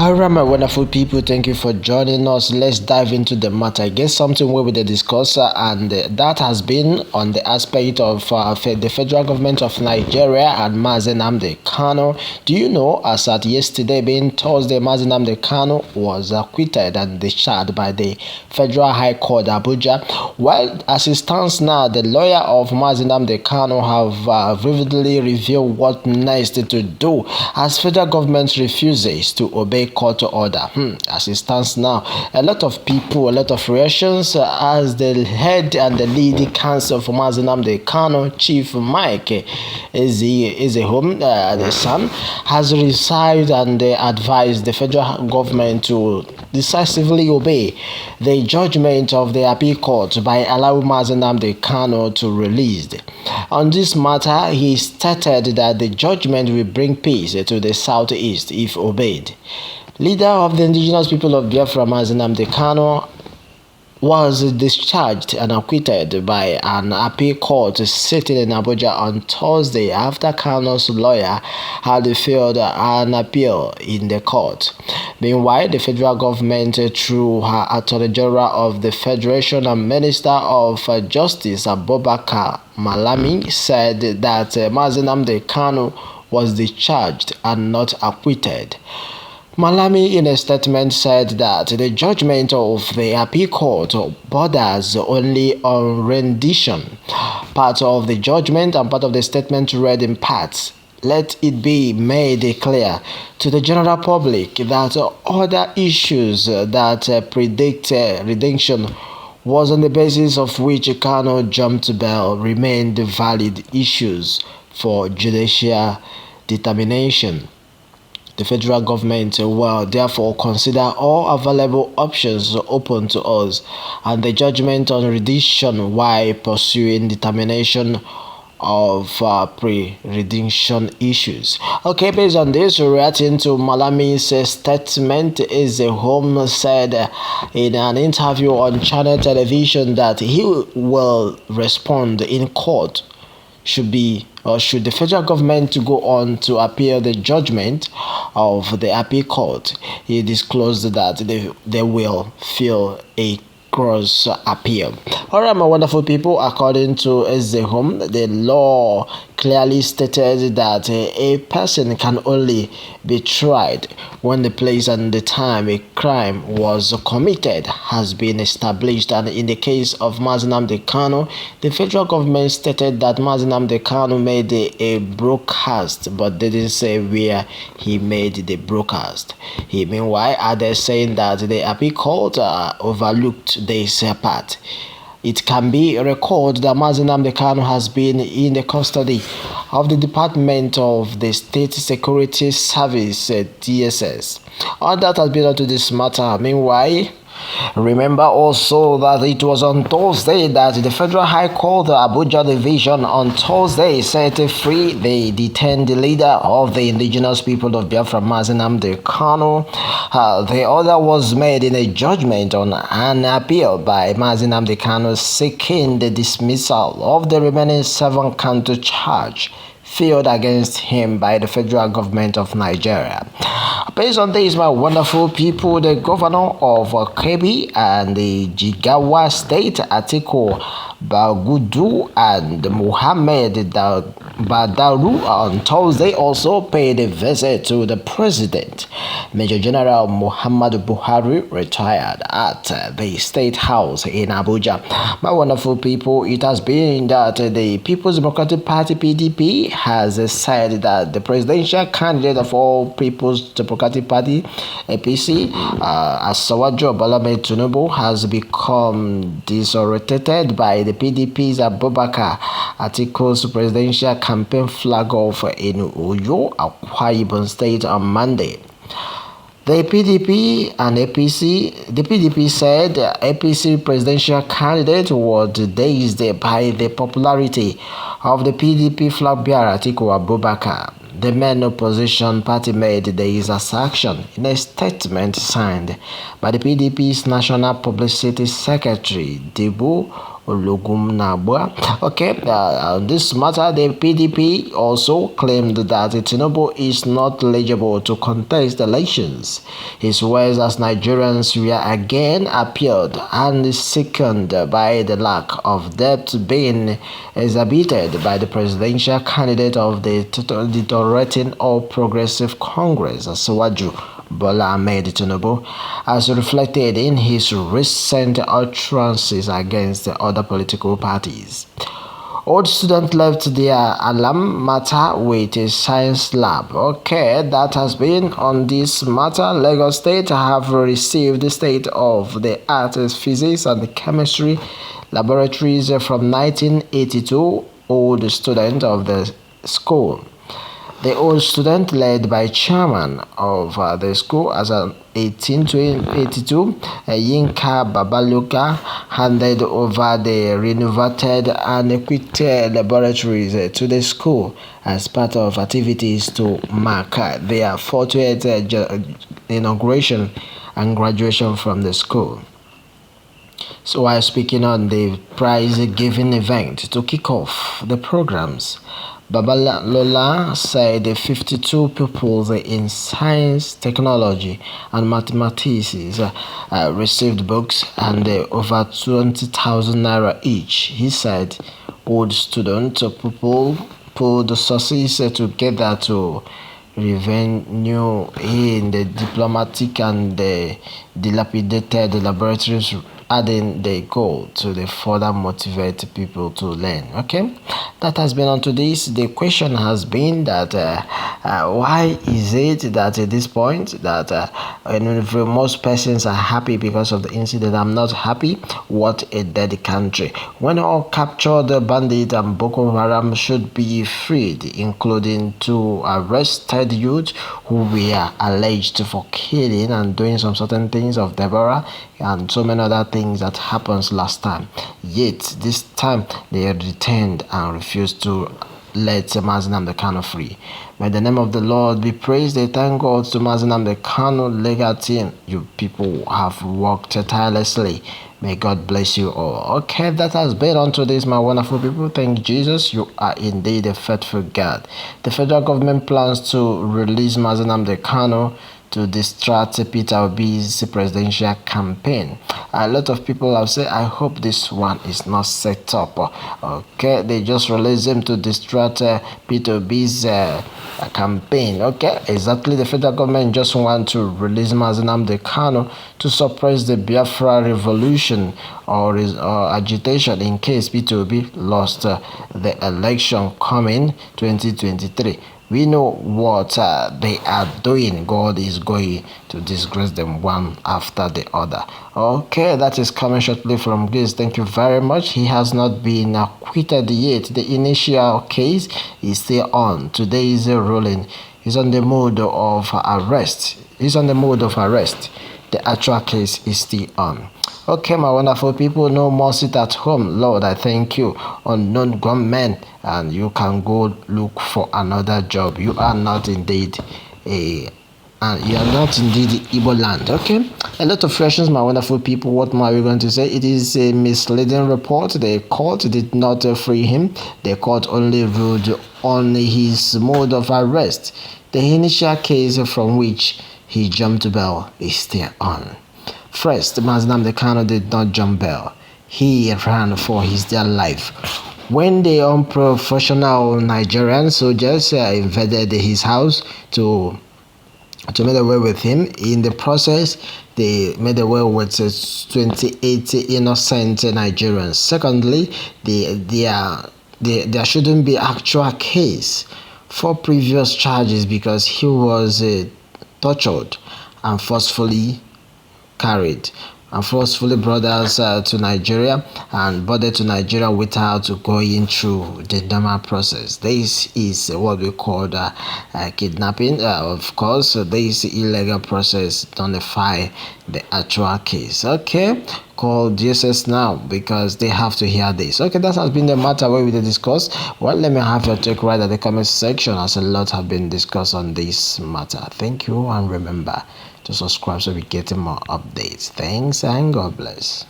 Alright, my wonderful people, thank you for joining us. Let's dive into the matter. I guess something where we discuss, and that has been on the aspect of the federal government of Nigeria and Mazi Nnamdi Kanu. Do you know, as at yesterday, being Thursday, Mazi Nnamdi Kanu was acquitted and discharged by the Federal High Court, Abuja. While as it stands now, the lawyer of Mazi Nnamdi Kanu have vividly revealed what next to do as federal government refuses to obey court order. As it stands now, a lot of people, a lot of reactions as the head and the leading counsel for Mazi Nnamdi Kanu, Chief Mike Ezehom, the son, has resigned and advised the federal government to decisively obey the judgment of the appeal court by allowing Mazi Nnamdi Kanu to release. On this matter, he stated that the judgment will bring peace to the southeast if obeyed. Leader of the indigenous people of Biafra, Mazi Nnamdi Kanu, was discharged and acquitted by an appeal court sitting in Abuja on Thursday after Kanu's lawyer had filed an appeal in the court. Meanwhile, the federal government, through her Attorney General of the Federation and Minister of Justice, Abubakar Malami, said that Mazi Nnamdi Kanu was discharged and not acquitted. Malami, in a statement, said that the judgment of the appeal court borders only on rendition. Part of the judgment and part of the statement read in parts. Let it be made clear to the general public that other issues that predict redemption was on the basis of which Kanu jumped bail remained valid issues for judicial determination. The federal government will therefore consider all available options open to us and the judgment on redemption while pursuing determination of pre-redemption issues. Okay, based on this, reacting to Malami's statement, Ezehom said in an interview on Channel Television that he will respond in court should the federal government go on to appeal the judgment of the appeal court. He disclosed that they will file a cross appeal. Alright, my wonderful people, according to Ezehom, the law clearly stated that a person can only be tried when the place and the time a crime was committed has been established. And in the case of Mazi Nnamdi Kanu, the federal government stated that Mazi Nnamdi Kanu made a broadcast, but didn't say where he made the broadcast. He meanwhile added, saying that the appeal court overlooked this part. It can be recalled that Mazi Nnamdi Kanu has been in the custody of the Department of the State Security Service, DSS. All that has been on to this matter. Meanwhile, remember also that it was on Thursday that the Federal High Court, Abuja Division, on Thursday set free the detained leader of the indigenous people of Biafra, Mazi Nnamdi Kanu. The order was made in a judgment on an appeal by Mazi Nnamdi Kanu seeking the dismissal of the remaining 7-count charge filed against him by the federal government of Nigeria. Based on this, my wonderful people, the governor of Kebbi and the Jigawa State, Atiku Bagudu and Muhammad Badaru, on Thursday also paid a visit to the president. Major General Muhammad Buhari retired at the State House in Abuja. My wonderful people, it has been that the People's Democratic Party, PDP, has said that the presidential candidate of all People's Democratic Party, APC, Asawaju Balame Tinubu, has become disoriented by the PDP's Abubakar Atiku's presidential campaign flag off in Uyo, Akwa Ibom State on Monday. The PDP said APC presidential candidate was dazed by the popularity of the PDP flag bearer Atiku Abubakar. The main opposition party made this assertion in a statement signed by the PDP's National Publicity Secretary, Dibu Olugumnabwa. Okay, this matter, the PDP also claimed that Tinubu is not eligible to contest elections. His words as Nigerians were again appealed and sickened by the lack of depth being exhibited by the presidential candidate of the threatening All Progressive Congress, Asiwaju Bola Ahmed Tinubu, as reflected in his recent utterances against the other political parties. Old students left their alma mater with a science lab. Okay, that has been on this matter. Lagos State have received the state-of-the-art physics and chemistry laboratories from 1982 old student of the school. The old student, led by chairman of the school as an 1882, Yinka Babaluka, handed over the renovated and equipped laboratories to the school as part of activities to mark their 40th inauguration and graduation from the school. So while speaking on the prize-giving event to kick off the programs, Babalola said 52 pupils in science, technology, and mathematics received books and over 20,000 naira each. He said old students pupils pulled the sources together to revenue in the diplomatic and the dilapidated laboratories, adding the goal to the further motivate people to learn. Okay, that has been on to this. The question has been that why is it that at this point that most persons are happy because of the incident? I'm not happy. What a dead country. When all captured bandits and Boko Haram should be freed, including 2 arrested youths who were alleged for killing and doing some certain things of Deborah and so many other things that happens last time. Yet this time they returned and refused to let Mazi Nnamdi Kanu free. May the name of the Lord be praised. They thank God to Mazi Nnamdi Kanu legal team. You people have worked tirelessly. May God bless you all. Okay, that has been on to this, my wonderful people. Thank Jesus. You are indeed a faithful God. The federal government plans to release Mazi Nnamdi Kanu to distract Peter Obi's presidential campaign. A lot of people have said, I hope this one is not set up. Okay, they just released him to distract Peter Obi's campaign. Okay, exactly. The federal government just want to release Mazi Nnamdi Kanu to suppress the Biafra revolution or agitation in case Peter Obi lost the election coming 2023. We know what they are doing. God is going to disgrace them one after the other. Okay, that is coming shortly from Grace. Thank you very much. He has not been acquitted yet. The initial case is still on. Today is a ruling. He's on the mode of arrest. The actual case is still on. Okay, my wonderful people, no more sit at home. Lord, I thank you. Unknown gunmen, and you can go look for another job. You are not indeed Igbo land. Okay, a lot of questions, my wonderful people. What more are we going to say? It is a misleading report. The court did not free him. The court only ruled on his mode of arrest. The initial case from which he jumped bail is still on. First, Mazi Nnamdi Kanu did not jump bail. He ran for his dear life. When the unprofessional Nigerian soldiers invaded his house to make away with him, in the process, they made away with 28 innocent Nigerians. Secondly, there shouldn't be actual case for previous charges because he was tortured and forcefully carried and forcefully brought us to Nigeria and boarded to Nigeria without going through the normal process. This is what we call kidnapping. Of course, this illegal process nullify the actual case. Okay, call DSS now because they have to hear this. Okay, that has been the matter where we discuss. Well, let me have your take right at the comment section as a lot have been discussed on this matter. Thank you and remember to subscribe so we get more updates. Thanks and God bless.